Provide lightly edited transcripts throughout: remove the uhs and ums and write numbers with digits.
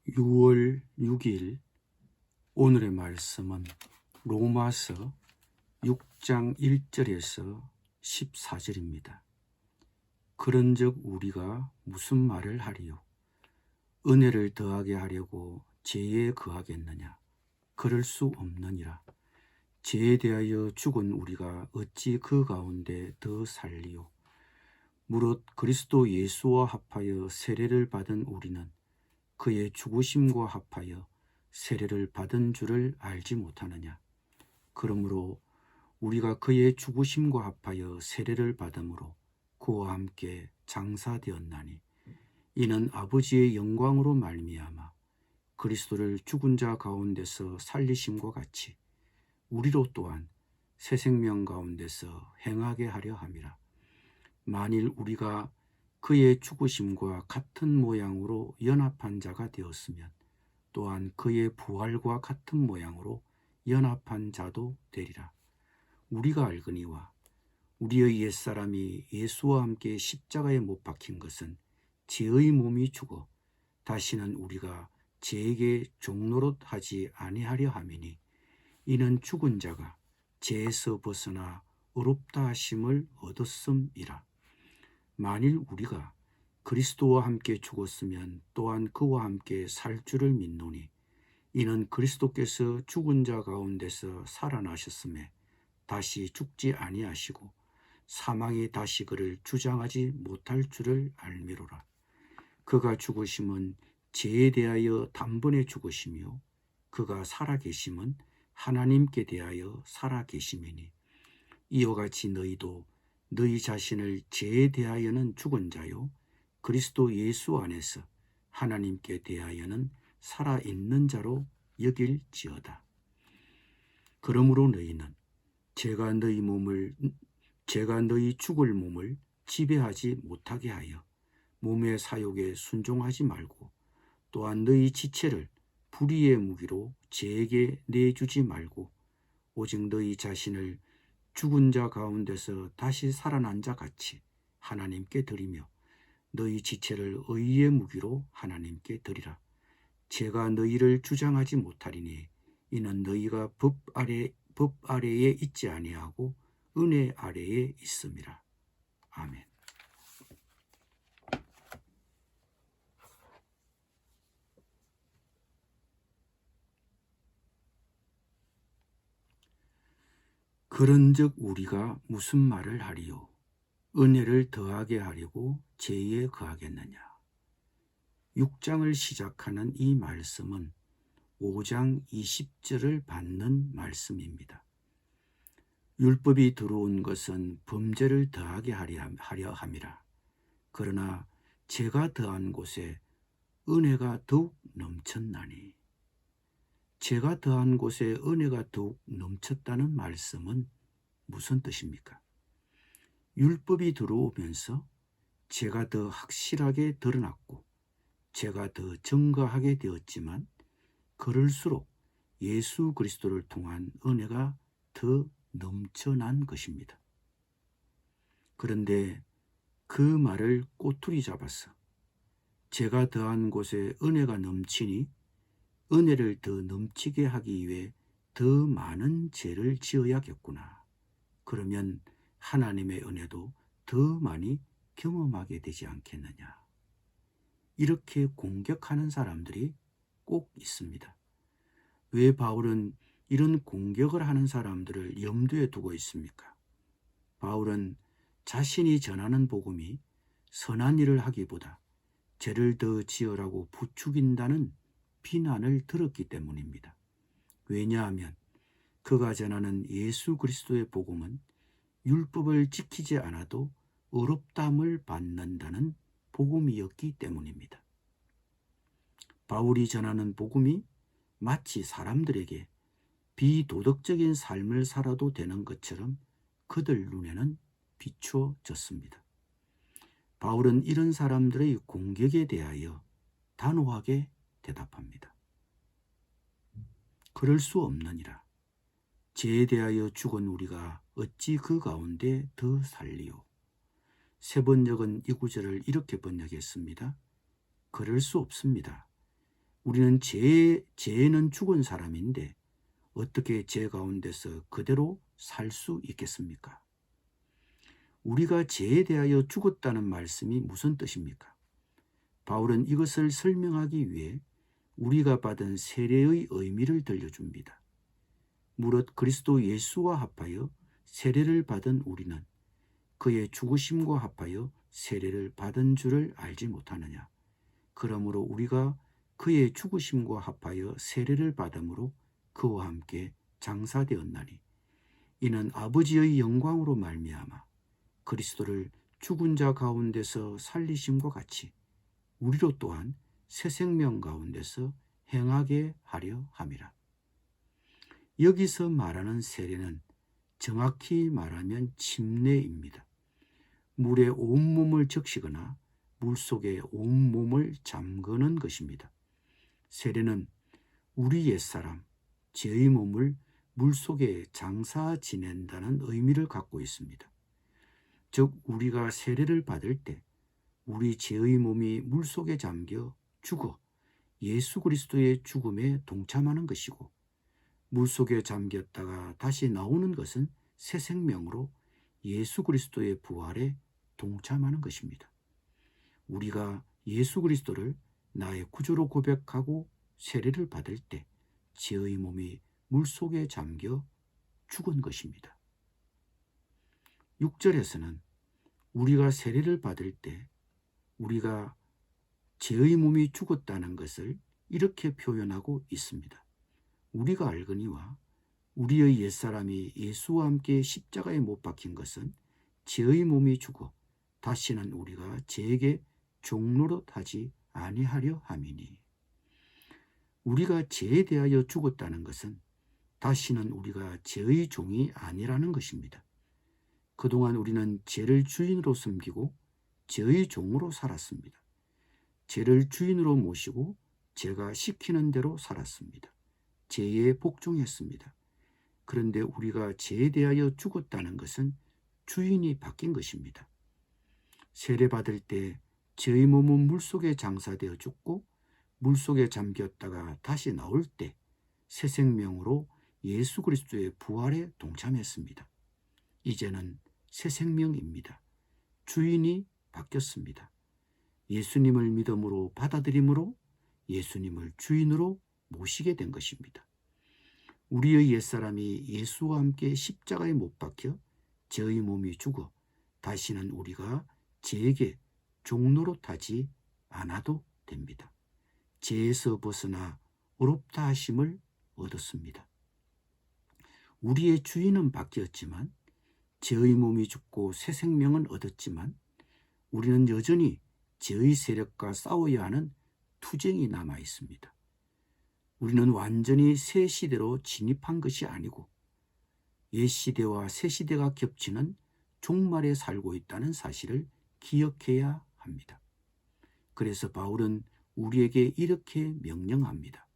6월 6일 오늘의 말씀은 로마서 6장 1절에서 14절입니다. 그런즉 우리가 무슨 말을 하리요? 은혜를 더하게 하려고 죄에 거하겠느냐? 그럴 수 없느니라. 죄에 대하여 죽은 우리가 어찌 그 가운데 더 살리요? 무릇 그리스도 예수와 합하여 세례를 받은 우리는 그의 죽으심과 합하여 세례를 받은 줄을 알지 못하느냐? 그러므로 우리가 그의 죽으심과 합하여 세례를 받음으로 그와 함께 장사되었나니 이는 아버지의 영광으로 말미암아 그리스도를 죽은 자 가운데서 살리심과 같이 우리로 또한 새 생명 가운데서 행하게 하려 함이라. 만일 우리가 그의 죽으심과 같은 모양으로 연합한 자가 되었으면 또한 그의 부활과 같은 모양으로 연합한 자도 되리라. 우리가 알거니와 우리의 옛사람이 예수와 함께 십자가에 못 박힌 것은 죄의 몸이 죽어 다시는 우리가 죄에게 종노릇 하지 아니하려 함이니 이는 죽은 자가 죄에서 벗어나 의롭다 하심을 얻었음이라. 만일 우리가 그리스도와 함께 죽었으면 또한 그와 함께 살 줄을 믿노니 이는 그리스도께서 죽은 자 가운데서 살아나셨음에 다시 죽지 아니하시고 사망이 다시 그를 주장하지 못할 줄을 알미로라. 그가 죽으심은 죄에 대하여 단번에 죽으시며 그가 살아계심은 하나님께 대하여 살아계심이니 이와 같이 너희도 너희 자신을 죄에 대하여는 죽은 자요 그리스도 예수 안에서 하나님께 대하여는 살아있는 자로 여길지어다. 그러므로 너희는 죄가 너희 죽을 몸을 지배하지 못하게 하여 몸의 사욕에 순종하지 말고 또한 너희 지체를 불의의 무기로 죄에게 내주지 말고 오직 너희 자신을 죽은 자 가운데서 다시 살아난 자 같이 하나님께 드리며 너희 지체를 의의 무기로 하나님께 드리라. 죄가 너희를 주장하지 못하리니 이는 너희가 법 아래에 있지 아니하고 은혜 아래에 있음이라. 아멘. 그런즉 우리가 무슨 말을 하리요? 은혜를 더하게 하려고 죄에 거하겠느냐? 6장을 시작하는 이 말씀은 5장 20절을 받는 말씀입니다. 율법이 들어온 것은 범죄를 더하게 하려 함이라. 그러나 죄가 더한 곳에 은혜가 더욱 넘쳤나니. 죄가 더한 곳에 은혜가 더욱 넘쳤다는 말씀은 무슨 뜻입니까? 율법이 들어오면서 죄가 더 확실하게 드러났고 죄가 더 증가하게 되었지만 그럴수록 예수 그리스도를 통한 은혜가 더 넘쳐난 것입니다. 그런데 그 말을 꼬투리 잡아서 죄가 더한 곳에 은혜가 넘치니 은혜를 더 넘치게 하기 위해 더 많은 죄를 지어야겠구나. 그러면 하나님의 은혜도 더 많이 경험하게 되지 않겠느냐. 이렇게 공격하는 사람들이 꼭 있습니다. 왜 바울은 이런 공격을 하는 사람들을 염두에 두고 있습니까? 바울은 자신이 전하는 복음이 선한 일을 하기보다 죄를 더 지으라고 부추긴다는 비난을 들었기 때문입니다. 왜냐하면 그가 전하는 예수 그리스도의 복음은 율법을 지키지 않아도 의롭다함을 받는다는 복음이었기 때문입니다. 바울이 전하는 복음이 마치 사람들에게 비도덕적인 삶을 살아도 되는 것처럼 그들 눈에는 비추어졌습니다. 바울은 이런 사람들의 공격에 대하여 단호하게 대답합니다. 그럴 수 없느니라. 죄에 대하여 죽은 우리가 어찌 그 가운데 더 살리요? 세 번역은 이 구절을 이렇게 번역했습니다. 그럴 수 없습니다. 우리는 죄에는 죽은 사람인데 어떻게 죄 가운데서 그대로 살 수 있겠습니까? 우리가 죄에 대하여 죽었다는 말씀이 무슨 뜻입니까? 바울은 이것을 설명하기 위해 우리가 받은 세례의 의미를 들려줍니다. 무릇 그리스도 예수와 합하여 세례를 받은 우리는 그의 죽으심과 합하여 세례를 받은 줄을 알지 못하느냐. 그러므로 우리가 그의 죽으심과 합하여 세례를 받음으로 그와 함께 장사되었나니 이는 아버지의 영광으로 말미암아 그리스도를 죽은 자 가운데서 살리심과 같이 우리로 또한 새 생명 가운데서 행하게 하려 함이라. 여기서 말하는 세례는 정확히 말하면 침례입니다. 물에 온몸을 적시거나 물속에 온몸을 잠그는 것입니다. 세례는 우리 옛사람, 죄의 몸을 물속에 장사 지낸다는 의미를 갖고 있습니다. 즉 우리가 세례를 받을 때 우리 죄의 몸이 물속에 잠겨 죽어 예수 그리스도의 죽음에 동참하는 것이고, 물속에 잠겼다가 다시 나오는 것은 새 생명으로 예수 그리스도의 부활에 동참하는 것입니다. 우리가 예수 그리스도를 나의 구주로 고백하고 세례를 받을 때 죄의 몸이 물속에 잠겨 죽은 것입니다. 6절에서는 우리가 세례를 받을 때 우리가 죄의 몸이 죽었다는 것을 이렇게 표현하고 있습니다. 우리가 알거니와 우리의 옛사람이 예수와 함께 십자가에 못 박힌 것은 죄의 몸이 죽어 다시는 우리가 죄에게 종노릇하지 아니하려 함이니. 우리가 죄에 대하여 죽었다는 것은 다시는 우리가 죄의 종이 아니라는 것입니다. 그동안 우리는 죄를 주인으로 섬기고 죄의 종으로 살았습니다. 죄를 주인으로 모시고 죄가 시키는 대로 살았습니다. 죄에 복종했습니다. 그런데 우리가 죄에 대하여 죽었다는 것은 주인이 바뀐 것입니다. 세례받을 때 죄의 몸은 물속에 장사되어 죽고 물속에 잠겼다가 다시 나올 때 새 생명으로 예수 그리스도의 부활에 동참했습니다. 이제는 새 생명입니다. 주인이 바뀌었습니다. 예수님을 믿음으로 받아들임으로 예수님을 주인으로 모시게 된 것입니다. 우리의 옛사람이 예수와 함께 십자가에 못 박혀 죄의 몸이 죽어 다시는 우리가 죄에게 종노릇하지 않아도 됩니다. 죄에서 벗어나 의롭다 하심을 얻었습니다. 우리의 주인은 바뀌었지만 죄의 몸이 죽고 새 생명은 얻었지만 우리는 여전히 죄의 세력과 싸워야 하는 투쟁이 남아 있습니다. 우리는 완전히 새 시대로 진입한 것이 아니고 옛 시대와 새 시대가 겹치는 종말에 살고 있다는 사실을 기억해야 합니다. 그래서 바울은 우리에게 이렇게 명령합니다.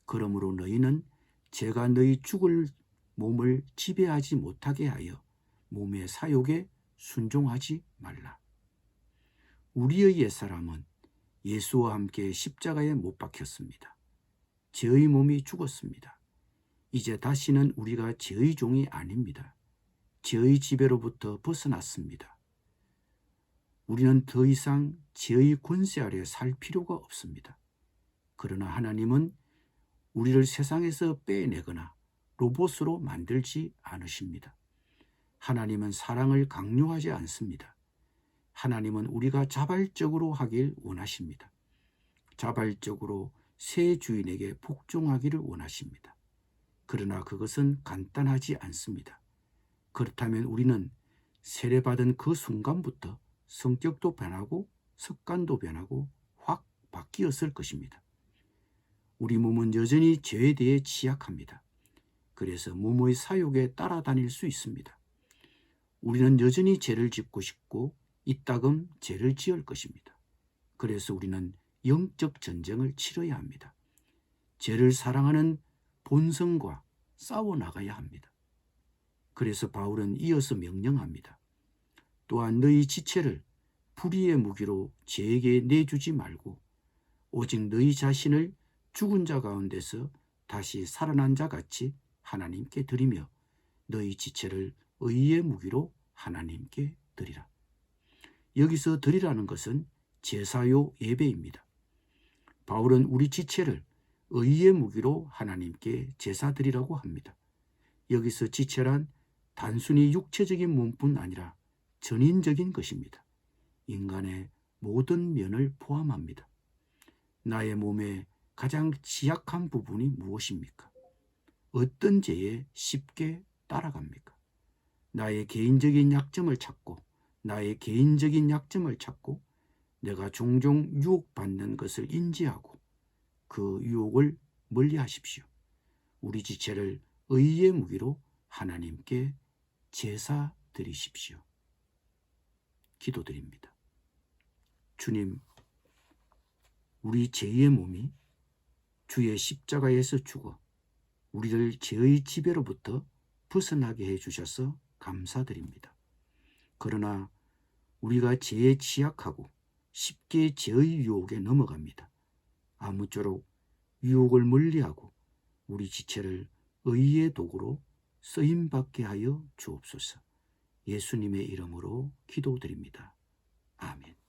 그러므로 너희는 죄가 너희 죽을 몸을 지배하지 못하게 하여 몸의 사욕에 순종하지 말라. 우리의 옛사람은 예수와 함께 십자가에 못 박혔습니다. 죄의 몸이 죽었습니다. 이제 다시는 우리가 죄의 종이 아닙니다. 죄의 지배로부터 벗어났습니다. 우리는 더 이상 죄의 권세 아래 살 필요가 없습니다. 그러나 하나님은 우리를 세상에서 빼내거나 로봇으로 만들지 않으십니다. 하나님은 사랑을 강요하지 않습니다. 하나님은 우리가 자발적으로 하길 원하십니다. 자발적으로 새 주인에게 복종하기를 원하십니다. 그러나 그것은 간단하지 않습니다. 그렇다면 우리는 세례받은 그 순간부터 성격도 변하고 습관도 변하고 확 바뀌었을 것입니다. 우리 몸은 여전히 죄에 대해 취약합니다. 그래서 몸의 사욕에 따라다닐 수 있습니다. 우리는 여전히 죄를 짓고 싶고 이따금 죄를 지을 것입니다. 그래서 우리는 영적 전쟁을 치러야 합니다. 죄를 사랑하는 본성과 싸워나가야 합니다. 그래서 바울은 이어서 명령합니다. 또한 너희 지체를 불의의 무기로 죄에게 내주지 말고 오직 너희 자신을 죽은 자 가운데서 다시 살아난 자 같이 하나님께 드리며 너희 지체를 의의 무기로 하나님께 드리라. 여기서 드리라는 것은 제사요 예배입니다. 바울은 우리 지체를 의의 무기로 하나님께 제사 드리라고 합니다. 여기서 지체란 단순히 육체적인 몸뿐 아니라 전인적인 것입니다. 인간의 모든 면을 포함합니다. 나의 몸의 가장 취약한 부분이 무엇입니까? 어떤 죄에 쉽게 따라갑니까? 나의 개인적인 약점을 찾고 내가 종종 유혹받는 것을 인지하고 그 유혹을 멀리하십시오. 우리 지체를 의의 무기로 하나님께 제사 드리십시오. 기도드립니다. 주님, 우리 죄의 몸이 주의 십자가에서 죽어 우리를 죄의 지배로부터 벗어나게 해주셔서 감사드립니다. 그러나 우리가 죄에 취약하고 쉽게 죄의 유혹에 넘어갑니다. 아무쪼록 유혹을 멀리하고 우리 지체를 의의 도구로 쓰임받게 하여 주옵소서. 예수님의 이름으로 기도드립니다. 아멘.